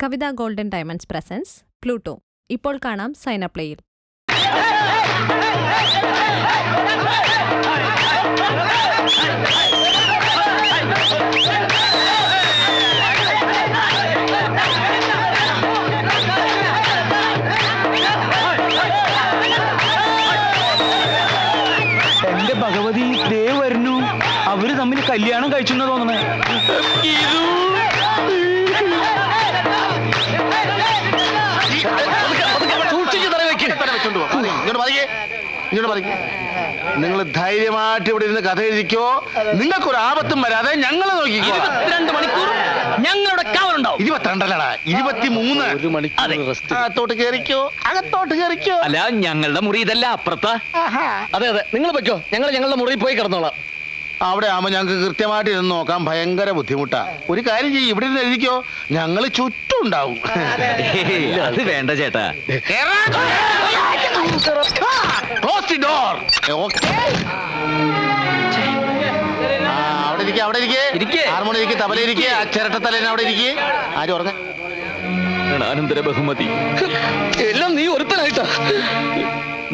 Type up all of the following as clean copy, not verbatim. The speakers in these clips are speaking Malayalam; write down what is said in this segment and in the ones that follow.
കവിത ഗോൾഡൻ ഡയമണ്ട്സ് പ്രസൻസ് പ്ലൂട്ടോ. ഇപ്പോൾ കാണാം സൈന പ്ലേയിൽ. എന്റെ ഭഗവതി ദേ വരുന്നു. അവര് തമ്മിൽ കല്യാണം കഴിച്ചെന്ന് തോന്നണേ. നിങ്ങൾ ധൈര്യമായിട്ട് ഇവിടെ ഇരുന്ന് കഥ എഴുതിക്കോ. നിങ്ങൾക്കൊരു ആപത്തും വരാതെ ഞങ്ങൾ നോക്കിക്കോ. 2 മണിക്കൂർ ഞങ്ങളുടെ കാവലുണ്ടാവും. 22 23 അകത്തോട്ട് കയറിക്കോ, അകത്തോട്ട് കയറിക്കോ. അല്ല, ഞങ്ങളുടെ മുറി ഇതല്ല, അപ്പുറത്താ. അതെ അതെ, നിങ്ങൾ വെക്കോ, ഞങ്ങൾ ഞങ്ങളുടെ മുറിയിൽ പോയി കിടന്നോളാം. അവിടെ ആവുമ്പോ ഞങ്ങൾക്ക് കൃത്യമായിട്ട് ഇരുന്ന് നോക്കാൻ ഭയങ്കര ബുദ്ധിമുട്ടാ. ഒരു കാര്യം ചെയ്യും, ഇവിടെ ഇരുന്ന് എഴുതിക്കോ, ഞങ്ങൾ ചുറ്റും ഉണ്ടാവും. അത് വേണ്ട ചേട്ടാ. Close the door. Okay. അവിടെ ഇരിക്കേ. ഹാർമോണി ഇരിക്കേ, തബല ഇരിക്കേ, ചിരട്ടത്തലേനെ അവിടെ ഇരിക്കേ. ആരും ഉറങ്ങ. അനന്തര ബഹുമതി എല്ലാം നീ ഒരുത്തനായിട്ടാ.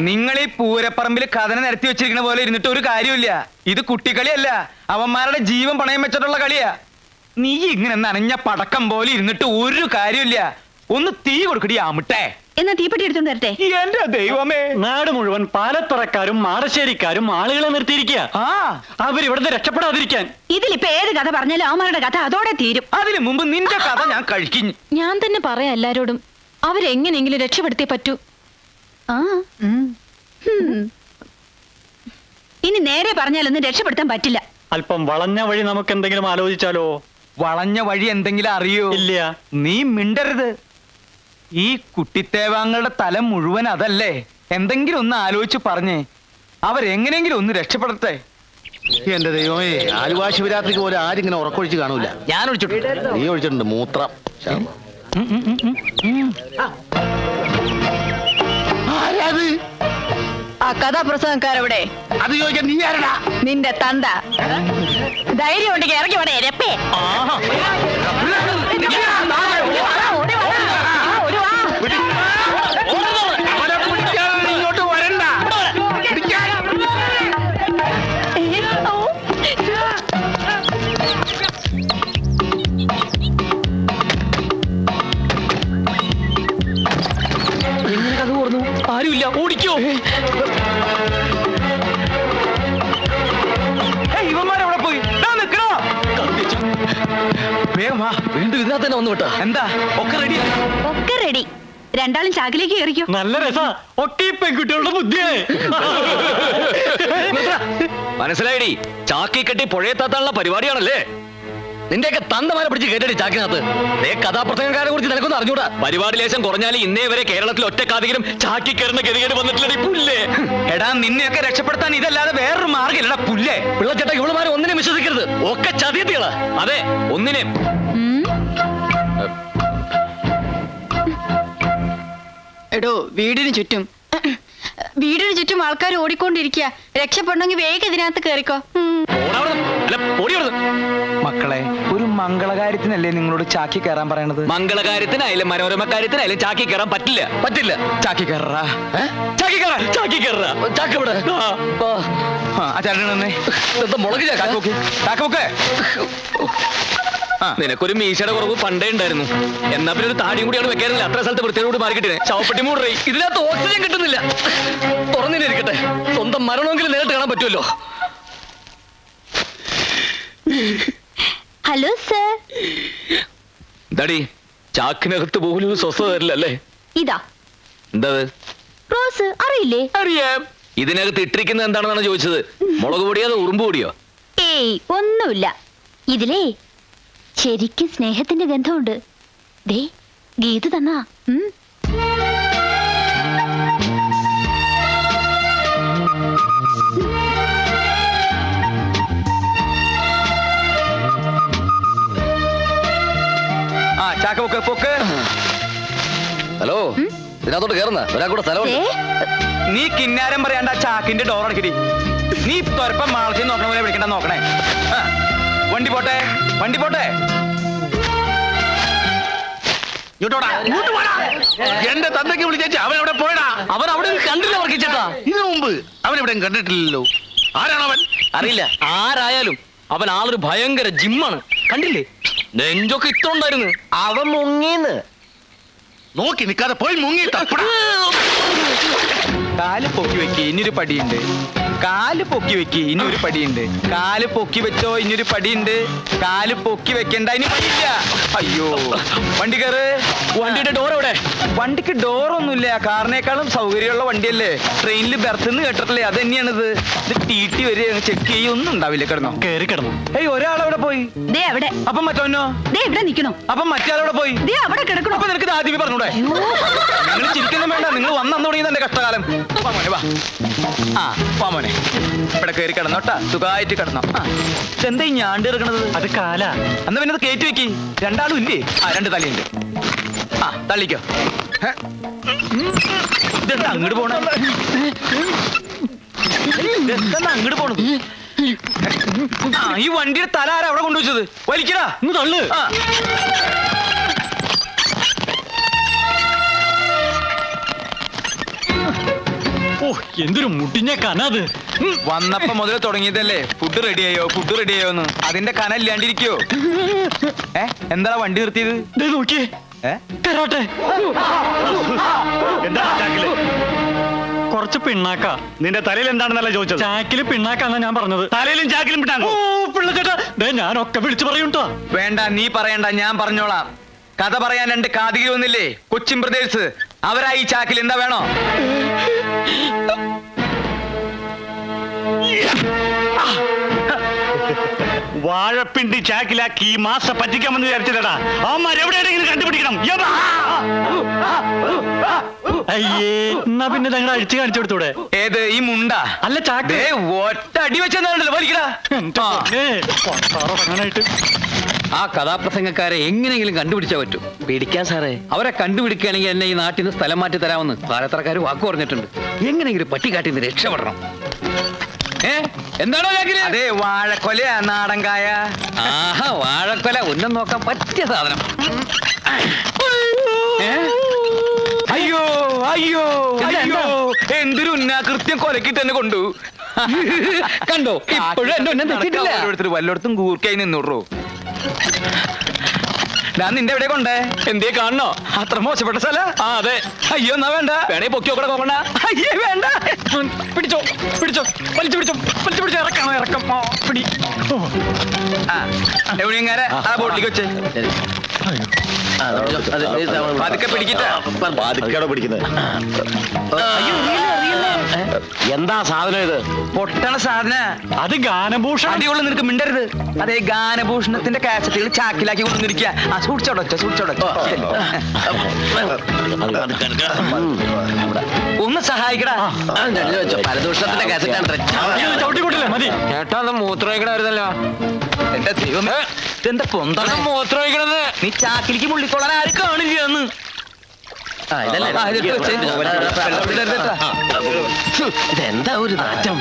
നിങ്ങൾ ഈ പൂരപ്പറമ്പിൽ കഥന നിരത്തി വെച്ചിരിക്കുന്ന പോലെ ഇരുന്നിട്ട് ഒരു കാര്യമില്ല. ഇത് കുട്ടിക്കളിയല്ല, അവന്മാരുടെ ജീവൻ പണയം വെച്ചിട്ടുള്ള കളിയാ. നീ ഇങ്ങനെ നനഞ്ഞ പടക്കം പോലെ ഇരുന്നിട്ട് ഒരു കാര്യമില്ല. ഒന്ന് തീ കൊടുക്കടി ആമിട്ടെ. എന്നാ തീപ്പെട്ടി എടുത്തോണ്ട് വരട്ടെ. എന്റെ ദൈവമേ, നാട് മുഴുവൻ പാലത്തറക്കാരും മാടശ്ശേരിക്കാരും ആളുകളെ നിർത്തിയിരിക്കുക. അവരിവിടുന്ന് രക്ഷപ്പെടാതിരിക്കാൻ. ഇതിലിപ്പോ ഏത് കഥ പറഞ്ഞാലും അവന്മാരുടെ കഥ അതോടെ തീരും. അതിനു മുമ്പ് നിന്റെ കഥ ഞാൻ കഴിക്കും. ഞാൻ തന്നെ പറയാം എല്ലാരോടും, അവരെങ്ങനെയെങ്കിലും രക്ഷപ്പെടുത്തിയേ പറ്റൂ. ഇനി നേരെ പറഞ്ഞാലൊന്നും രക്ഷപ്പെടുത്താൻ പറ്റില്ല. അല്പം വളഞ്ഞ വഴി നമുക്ക് എന്തെങ്കിലും ആലോചിച്ചാലോ? വളഞ്ഞ വഴി എന്തെങ്കിലും അറിയോ? ഇല്ല. നീ മിണ്ടരുത്. ഈ കുട്ടിത്തേവാങ്ങളുടെ തല മുഴുവൻ അതല്ലേ. എന്തെങ്കിലും ഒന്ന് ആലോചിച്ച് പറഞ്ഞേ, അവരെങ്ങനെയെങ്കിലും ഒന്ന് രക്ഷപ്പെടട്ടെ. എന്റെ ദൈവമേ, ആലുവ ശിവരാത്രിക്ക് പോലെ ആരിങ്ങനെ ഉറക്കൊഴിച്ച് കാണൂല. ഞാൻ ഒഴിച്ചിട്ടുണ്ട്. നീ ഒഴിച്ചിട്ടുണ്ട് മൂത്രം. ആരാത്? ആ കഥാപ്രസംഗക്കാരെവിടെ? അത് ചോദിക്കാൻ നീ ആരടാ? നിന്റെ തന്ത. ധൈര്യം ഉണ്ടെങ്കിൽ ഇറങ്ങി വേണേ രപ്പേ. ഇങ്ങോട്ട് വരണ്ട. എങ്ങനെ കഥ ഓർന്നു? ആരുമില്ല, ഓടിക്കോ. ഇവന്മാരെവിടെ പോയി? വീണ്ടും ഇതിനകത്ത് തന്നെ വന്നു വിട്ടാ. എന്താ ഒക്കെ റെഡി? ഒക്കെ റെഡി. രണ്ടാളും ചാക്കിലേക്ക് കയറിക്കോ. നല്ല രസാ. ഒക്കെ ഈ പെൺകുട്ടികളുടെ ബുദ്ധിയാണ്. മനസ്സിലായിടി, ചാക്കി കെട്ടി പുഴയെത്താത്താനുള്ള പരിപാടിയാണല്ലേ. നിന്റെയൊക്കെ തന്തമാരെ പിടിച്ച് കേട്ടടി ചാക്കിനകത്ത്. കഥാപ്രസംഗക്കാരെ കുറിച്ച് നിനക്കൊന്നും അറിഞ്ഞൂടാ. പരിപാടി ലേശം കുറഞ്ഞാൽ ഇന്നേ വരെ കേരളത്തിൽ ഒറ്റക്കാധികം ചാക്കി കയറുന്ന ഗതികേട് വന്നിട്ടില്ല. പുല്ലേ എടാ, നിന്നെയൊക്കെ രക്ഷപ്പെടുത്താൻ ഇതല്ലാതെ വേറൊരു മാർഗ്ഗമില്ലടാ പുല്ലേ. പിള്ളച്ചേട്ടാ, ഇവളുമാരെ ഒന്നിനെ വിശ്വസിക്കരുത്. ഒക്കെ ചതിയത്തികളാ. അതെ, ഒന്നിനെ. എടോ, വീടിന് ചുറ്റും ആൾക്കാർ ഓടിക്കൊണ്ടിരിക്കുക. രക്ഷപ്പെടണമെങ്കിൽ വേഗം ഇതിനകത്ത് കയറിക്കോ. മക്കളെ, ഒരു മംഗളകാര്യത്തിനല്ലേ നിങ്ങളോട് ചാക്കി കയറാൻ പറയണത്? മംഗളകാര്യത്തിനായാലും മനോരമ കാര്യത്തിനായാലും ചാക്കി കയറാൻ പറ്റില്ല. ചാക്കി കയറാ. ചാക്ക് ഇവിടെ. മുളക് ചാക്കൊക്കെ. നിനക്കൊരു മീശയുടെ കുറവ് പണ്ടേ ഉണ്ടായിരുന്നു. എന്നാ പിന്നെ ഒരു താടിയും കൂടിയാണ് വെക്കാനില്ല. അത്ര സ്ഥലത്ത് വൃത്തിയോട് മാറിക്കിട്ടേ. ചവപ്പെട്ടി മൂടേ. ഇതിനകത്ത് ഓക്സിജൻ കിട്ടുന്നില്ല. തുറന്നിരിക്കട്ടെ, സ്വന്തം മരണമെങ്കിലും നേരിട്ട് കാണാൻ പറ്റുമല്ലോ. Hello sir. എന്താടി, ചാക്കിനകത്ത് പോലും ഒരു സ്വസ്ഥത തരില്ലല്ലേ? ഇതാ എന്താ റോസ്, അറിയില്ലേ? അറിയാം. ഇതിനകത്ത് ഇട്ടിരിക്കുന്നത് എന്താണെന്നാണ് ചോദിച്ചത്. മുളക് പൊടിയോ അതോ ഉറുമ്പ് പൊടിയോ? ഏയ്, ഒന്നുമില്ല. ഇതിലേ ശരിക്കും സ്നേഹത്തിന്റെ ഗന്ധമുണ്ട്. ദേ, ഗീത് തന്നാ. ചാക്കൊക്കെ പൊക്ക്. ഹലോ, ഇതിനകത്തോട്ട് കയറുന്ന ഒരാൾക്കൂടെ സ്ഥലമുണ്ട്. നീ കിന്നാരം പറയാണ്ട ചാക്കിന്റെ ഡോർ അടക്കടി. നീ തൊരപ്പം മാളത്തിൽ നോക്കണ പോലെ വിളിക്കണ്ട. നോക്കണേ. വണ്ടി പോട്ടെ. ഇങ്ങോട്ടോടാ, ഇങ്ങോട്ട് വാടാ. എന്റെ തന്തയ്ക്ക് വിളിച്ചേച്ച് അവൻ എവിടെ പോയടാ? അവൻ അവിടെ കണ്ടില്ല വർക്കിച്ചേട്ടാ. ഇതിനു മുമ്പ് അവൻ ഇവിടെ കണ്ടിട്ടില്ലല്ലോ. ആരാണ് അവൻ? അറിയില്ല, ആരായാലും അവൻ ആളൊരു ഭയങ്കര ജിമ്മാണ്. കണ്ടില്ലേ, നെഞ്ചൊക്കെ ഇട്ടുണ്ടായിരുന്നു. അവൻ മുങ്ങീന്ന്. നോക്കി നിൽക്കാതെ പോയി മുങ്ങി തപ്പടാ. കാല് പൊക്കി വെക്ക്, ഇനിയൊരു പടിയുണ്ട്. കാല് പൊക്കി വെക്ക്, ഇനി ഒരു പടിയുണ്ട്. കാല് പൊക്കി വെച്ചോ, ഇനിയൊരു പടിയുണ്ട്. കാല് പൊക്കി വെക്കണ്ട, ഇനി പടിയില്ല. അയ്യോ, വണ്ടി കയറ്. വണ്ടിയുടെ ഡോർ എവിടെ? വണ്ടിക്ക് ഡോറൊന്നുമില്ല. കാറിനേക്കാളും സൗകര്യമുള്ള വണ്ടിയല്ലേ. ട്രെയിനിൽ ബെർത്ത് കേട്ടിട്ടില്ലേ, അത് തന്നെയാണിത്. ഇത് TT വരെ ചെക്ക് ചെയ്യൊന്നും ഉണ്ടാവില്ല. കിടന്നോ? കേറി കിടന്നു. ഏയ്, ഒരാളവിടെ പോയി. ദേ അവിടെ. അപ്പം മറ്റോനോ? ദേ ഇവിടെ നിക്കണോ. അപ്പം മറ്റേ പോയി. ദേ അവിടെ കിടക്കണോ. അപ്പൊ നിനക്ക് ഇത് ആദ്യമേ പറഞ്ഞൂടെ? നിങ്ങൾ ചിരിക്കൊന്നും വേണ്ട. നിങ്ങൾ വന്നു തുടങ്ങിയത് എന്റെ കഷ്ടകാലം. വാ മോനെ, വാ. ആ, വാ മോനെ, ഇവിടെ കയറി കിടന്നോട്ടാ. സുഖമായിട്ട് കിടന്നോ. എന്താ ഈ ഞാണ്ട് കിടക്കണത്? അത് കാല. എന്നാ പിന്നെ അത് കയറ്റി വെക്കി. രണ്ടാളും ഇല്ലേ? ആ, രണ്ട് തലയുണ്ട്. ആ, തള്ളിക്കോ. ഇതെന്താ അങ്ങോട്ട് പോണ? ഇതെന്താ അങ്ങോട്ട് പോണത്? ആ, ഈ വണ്ടിയുടെ തല ആരാ അവിടെ കൊണ്ടുവച്ചത്? വലിക്കടാ. ഒന്ന് തള്ളു. ആ, ഓ, എന്തൊരു മുടിഞ്ഞ കനത്. വന്നപ്പോ മുതൽ തുടങ്ങിയതല്ലേ ഫുഡ് റെഡിയായോ, ഫുഡ് റെഡിയായോന്ന്. അതിന്റെ കന ഇല്ലാണ്ടിരിക്കോ? എന്താ വണ്ടി നിർത്തിയത്? ദേ നോക്കിയേ, ഏ, തരാട്ടെ. എന്താ ചാക്കില്? കുറച്ച് പിണ്ണാക്ക. നിന്റെ തലയിൽ എന്താണെന്നല്ല ചോദിച്ചത്. ചാക്കില് പിണ്ണാക്കാന്നാ ഞാൻ പറഞ്ഞത്. തലയിലും ചാക്കിലും ഓ വിട്ടാണോ? പിള്ളച്ചേട്ടാ, ദേ ഞാനൊക്കെ വിളിച്ചു പറയൂട്ടോ. വേണ്ട, നീ പറയണ്ട, ഞാൻ പറഞ്ഞോളാം. കഥ പറയാൻ രണ്ട് കാതികി വന്നില്ലേ, കൊച്ചിൻ ബ്രദേഴ്സ്. അവരാ ഈ ചാക്കിൽ. എന്താ വേണോ? വാഴപ്പിണ്ടി ചാക്കിലാക്കി ഈ മാസം പറ്റിക്കാമെന്ന് വിചാരിച്ചില്ലടാ. അവന്മാർ എവിടെയാണെങ്കിലും കണ്ടുപിടിക്കണം. യബ്ബാ! അയ്യേ, എന്നാ പിന്നെ ഞങ്ങൾ അഴിച്ചു കാണിച്ചു കൊടുത്തൂടെ? ഏത്, ഈ മുണ്ട? അല്ല, ചാക്ക്. ദേ, ഒറ്റ അടി വെച്ചെന്നാണല്ലോ. വലിക്കടാ. എന്റെ ആ. പൊന്നേ, കൊട്ടാറങ്ങാനായിട്ട്. ആ കഥാപ്രസംഗക്കാരെ എങ്ങനെയെങ്കിലും കണ്ടുപിടിച്ചാ പറ്റൂ. പേടിക്കാൻ സാറേ, അവരെ കണ്ടുപിടിക്കുകയാണെങ്കിൽ എന്നെ ഈ നാട്ടിൽ നിന്ന് സ്ഥലം മാറ്റി തരാമെന്ന് പാലത്തറക്കാർ വാക്ക് പറഞ്ഞിട്ടുണ്ട്. എങ്ങനെയെങ്കിലും പട്ടിക്കാട്ടിൽ നിന്ന് രക്ഷപ്പെടണം. എന്താണോ ചാക്കില്? അതെ, വാഴക്കൊലയാ, നാടൻകായ. ആഹാ, വാഴക്കൊല. ഉന്നം നോക്കാൻ പറ്റിയ സാധനം. അയ്യോ അയ്യോ അയ്യോ, എന്തൊരു ഉന്നാകൃത്യം കൊലക്കി തന്നെ കൊണ്ടു. കണ്ടോ, ഇപ്പോഴും എന്റെ ഉന്നം തെറ്റിട്ടില്ല. വല്ലോടത്തും കൂർക്കായി നിന്നൂറോ. ഞാൻ നിന്റെ എവിടെ കൊണ്ടേ? എന്തേ കാണണോ? അത്ര മോശപ്പെട്ട സ്ഥല? ആ, അതെ. അയ്യോ, എന്നാ വേണ്ട. വേണേ പൊക്കിയോ കൂടെ നോക്കണ്ട. അയ്യേ, വേണ്ട. പിടിച്ചോ, പിടിച്ചോ, വലിച്ചു പിടിച്ചോ, വലിച്ചു പിടിച്ചോ. ഇറക്കണോ, ഇറക്കം. ആ, പിടി. ഓ. ആ, എവിടെയെങ്ങാരെ ആ ബോട്ടിലേക്ക് വെച്ച് പതുക്കെ പിടിക്കട്ടെ. ബാധിക്കാണോ പിടിക്കുന്നത്? എന്താ സാധനം ഇത്? പൊട്ടണ സാധന. അത് ഗാനഭൂഷണം. അടിയുള്ള നിനക്ക് മിണ്ടരുത്. അതേ, ഗാനഭൂഷണത്തിന്റെ കാസറ്റുകൾ ചാക്കിലാക്കി കൊണ്ടുവന്നിരിക്കുക. ആ, സൂക്ഷിച്ചോടൊച്ച, സൂക്ഷിച്ചോടൊച്ച. ഒന്ന് സഹായിക്കടാ. പരദൂഷണത്തിന്റെ കാസറ്റാണ്. ചവിട്ടിക്കൂട്ടില്ലേ, മതി. ചേട്ടാ, അത് മൂത്രമൊഴിക്കണമായിരുന്നല്ലോ. എന്റെ ദൈവമേ, ഇതെന്താ പൊന്താണ് മൂത്രമൊഴിക്കണത്? നീ ചാക്കിലേക്ക് മുള്ളിക്കൊള്ളാൻ ആരും കാണില്ല എന്ന്. ഇതെന്താ ഒരു നാറ്റം?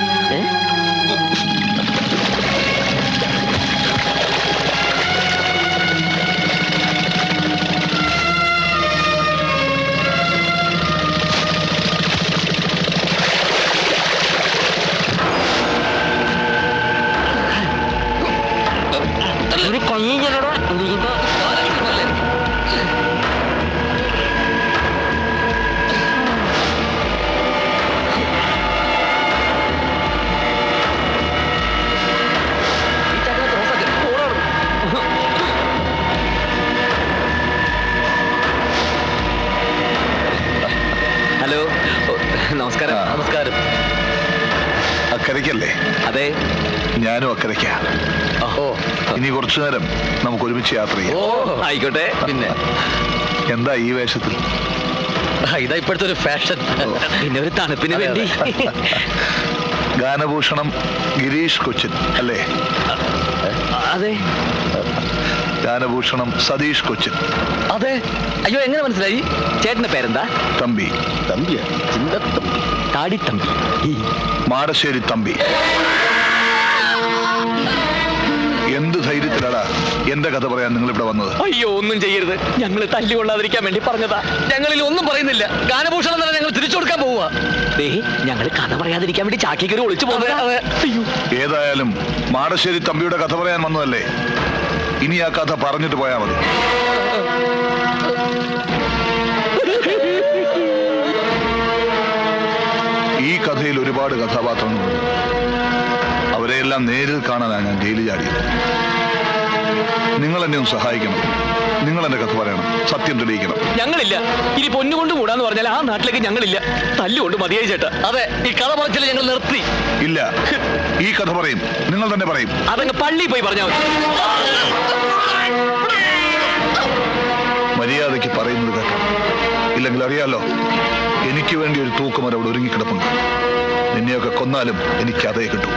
ഒരു കയ്യിലോ. ഹലോ, നമസ്കാരം. നമസ്കാരം. അക്കരയ്ക്കല്ലേ? അതെ. ഞാനും അക്കരയ്ക്കാ. ഓ, ഇനി കുറച്ചു നേരം നമുക്ക് ഒരുമിച്ച് യാത്ര ചെയ്യാം. ആയിക്കോട്ടെ. പിന്നെ എന്താ ഈ വേഷത്തിൽ? ഇതാ ഇപ്പോഴത്തെ ഒരു ഫാഷൻ. പിന്നെ ഒരു തണുപ്പിന് വേണ്ടി. ഗാനഭൂഷണം ഗിരീഷ് കൊച്ചിൻ അല്ലേ? അതെ. ഗാനഭൂഷണം സതീഷ് കൊച്ചിൻ. അതെ. അയ്യോ, എങ്ങനെ മനസ്സിലായി? ചേട്ടന്റെ പേരെന്താ? തമ്പി. തമ്പിയാ? ചിന്തത്തമ്പി. താടിത്തമ്പി. മാടശ്ശേരി തമ്പി. എന്ത് ധൈര്യത്തിലാടാ എന്റെ കഥ പറയാൻ നിങ്ങൾ ഇവിടെ വന്നത്? അയ്യോ ഒന്നും ചെയ്യരുത്, ഞങ്ങൾ തല്ലുകൊള്ളാതിരിക്കാൻ വേണ്ടി പറഞ്ഞതാ. ഞങ്ങളിൽ ഒന്നും പറയുന്നില്ല. ഗാനഭൂഷണം തന്നെ ഞങ്ങൾ തിരിച്ചു കൊടുക്കാൻ പോവുക. ഞങ്ങൾ കഥ പറയാതിരിക്കാൻ വേണ്ടി ചാക്കിക്കറി ഒളിച്ചു പോകുന്നത്. അയ്യോ, ഏതായാലും മാടശ്ശേരി തമ്പിയുടെ കഥ പറയാൻ വന്നതല്ലേ, ഇനി ആ കഥ പറഞ്ഞിട്ട് പോയാ മതി. ഈ കഥയിൽ ഒരുപാട് കഥാപാത്രങ്ങളുണ്ട്. അവരെയെല്ലാം നേരിൽ കാണാനാണ് ഞാൻ ജയിലിൽ ചാടിയത്. നിങ്ങൾ എന്നെ ഒന്ന് സഹായിക്കണം. നിങ്ങൾ എന്റെ കഥ പറയണം, സത്യം തെളിയിക്കണം. ഞങ്ങളില്ല. ഇനി പൊന്നുകൊണ്ട് കൂടാന്ന് പറഞ്ഞാൽ ആ നാട്ടിലേക്ക് ഞങ്ങളില്ല. തല്ലുകൊണ്ട് മതിയായി ചേട്ടാ. അതെ, ഈ കഥ പറച്ചില്ല ഞങ്ങൾ നിർത്തി. ഇല്ല, ഈ കഥ പറയും, നിങ്ങൾ തന്നെ പറയും. അതങ്ങ് പള്ളി പോയി പറഞ്ഞാൽ മതി. മര്യാദയ്ക്ക് പറയുന്നത് കേട്ടോ, ഇല്ലെങ്കിൽ അറിയാലോ, എനിക്ക് വേണ്ടി ഒരു തൂക്കുമരം അവിടെ ഒരുങ്ങിക്കിടപ്പുണ്ട്. നിന്നെയൊക്കെ കൊന്നാലും എനിക്ക് അതേ കിട്ടും.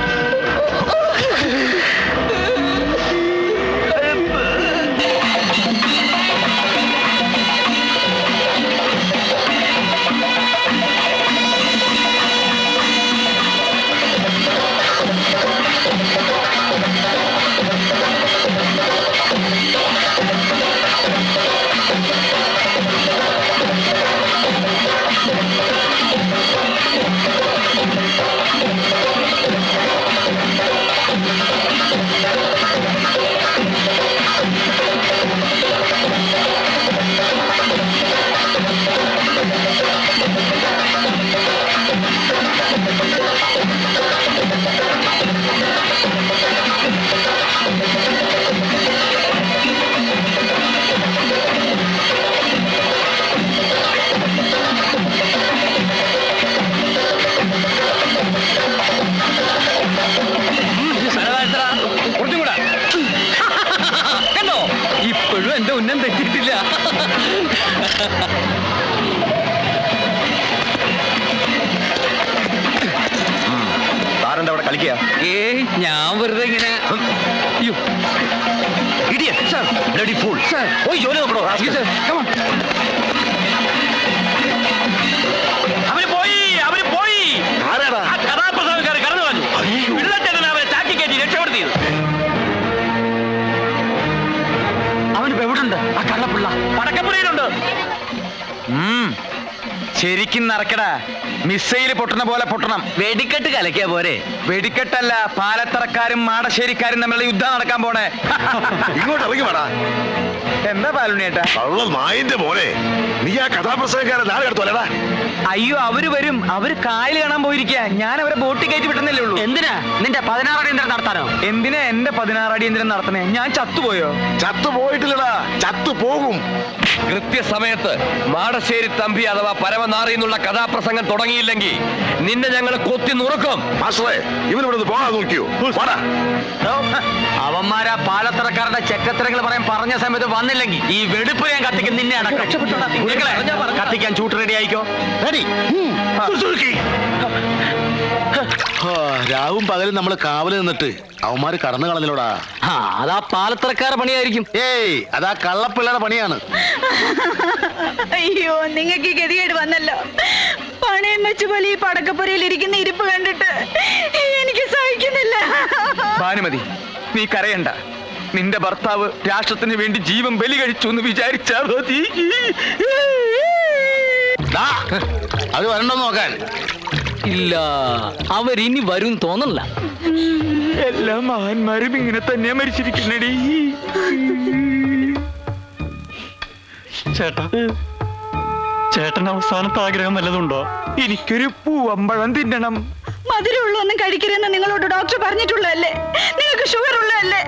ഇപ്പോഴും എന്റെ ഉന്നം തെറ്റിയിട്ടില്ല. താരെന്താ അവിടെ കളിക്കുക? ഞാൻ വെറുതെ ഇങ്ങനെ. അവര് പോയി, അവര് പോയി. കഥാപ്രസംഗക്കാർ കടന്നു വന്നു. പിള്ളേറ്റെങ്ങനെ അവരെ ചാക്കി കയറ്റി രക്ഷപ്പെടുത്തിയത്. അവനിപ്പോ എവിടുണ്ട് ആ കള്ളപ്പിള്ള? പടക്കപ്പുറയിലുണ്ട്. ശരിക്കും നടക്കടാ. മിസൈല് പൊട്ടണ പോലെ പൊട്ടണം. വെടിക്കെട്ട് കലക്കിയ പോരെ? വെടിക്കെട്ടല്ല, പാലത്തറക്കാരും മാടശ്ശേരിക്കാരും തമ്മിലുള്ള യുദ്ധം നടക്കാൻ പോണേ. ഇങ്ങോട്ട് ഇറങ്ങി വേടാ. എന്താ പാലുണ്ണിയേട്ടാ? നായിന്റെ മോനെ, നീ ആ കഥാപ്രസംഗക്കാരെ നാളെ എടുത്തോലേടാ. അയ്യോ, അവര് വരും. അവര് കായൽ കാണാൻ പോയിരിക്കുക. ഞാൻ അവരെ ബോട്ടിൽ കയറ്റി വിട്ടുന്നല്ലേ ഉള്ളൂ. എന്തിനാ നിന്റെ 16 അടിയന്തരം നടത്താനോ? എന്തിനാ എന്റെ 16 അടിയന്തരം നടത്തണേ? ഞാൻ ചത്തുപോയോ? ചത്തു പോയിട്ടില്ലടാ, ചത്തു പോകും. കൃത്യസമയത്ത് മാടശ്ശേരി തമ്പി അഥവാ പരമനാറി എന്നുള്ള കഥാപ്രസംഗം തുടങ്ങിയില്ലെങ്കിൽ നിന്നെ ഞങ്ങൾ കൊത്തി നുറുക്കും. മാസ്റ്ററെ, ഇവനിവിടെ നിന്ന് പോകാൻ നോക്കിയോ? വാടാ. അവന്മാരാ പാലത്തറക്കാരുടെ ചെക്കത്തരങ്ങൾ പറയാൻ പറഞ്ഞ സമയത്ത് വന്നില്ലെങ്കിൽ ഈ വെടുപ്പ് ഞാൻ കത്തിക്കും. നിന്നെ അടക്കം. കത്തിക്കാൻ ചൂട്ട് റെഡി ആയിക്കോ. രാവും പകലും നമ്മൾ കാവല് നിന്നിട്ട് അവന്മാര് കടന്നു കളഞ്ഞിലോടാ. അതാ പാലത്തറക്കാരുടെ പണിയായിരിക്കും. ഏയ്, അതാ കള്ളപ്പിള്ളയുടെ പണിയാണ്. അയ്യോ, നിങ്ങൾക്ക് ഈ ഗതികേട് വന്നല്ലോ. പണയം വെച്ച് പോലെ ഈ പടക്കപ്പുരയിൽ ഇരിക്കുന്ന ഇരിപ്പ് കണ്ടിട്ട് എനിക്ക് സഹിക്കുന്നില്ല. ഭാനുമതി, നീ കരയണ്ട. നിന്റെ ഭർത്താവ് രാഷ്ട്രത്തിന് വേണ്ടി ജീവൻ ബലി കഴിച്ചു എന്ന് വിചാരിച്ചാ മതി. അത് വരണ്ടോ നോക്കാൻ? ഇല്ല, അവരിനി വരും തോന്നണില്ല. എല്ലാ മഹാന്മാരും ഇങ്ങനെ തന്നെയാ മരിച്ചിരിക്കണേടി. ചേട്ടാ, ചേട്ടന്റെ അവസാനത്തെ ആഗ്രഹം വല്ലതുണ്ടോ? എനിക്കൊരു പൂവമ്പഴം തിന്നണം. മധുരമുള്ള ഒന്നും കഴിക്കരുതെന്ന് നിങ്ങളോട് ഡോക്ടർ പറഞ്ഞിട്ടുള്ളതല്ലേ? നിങ്ങൾക്ക് ഷുഗർ ഉള്ളതല്ലേ?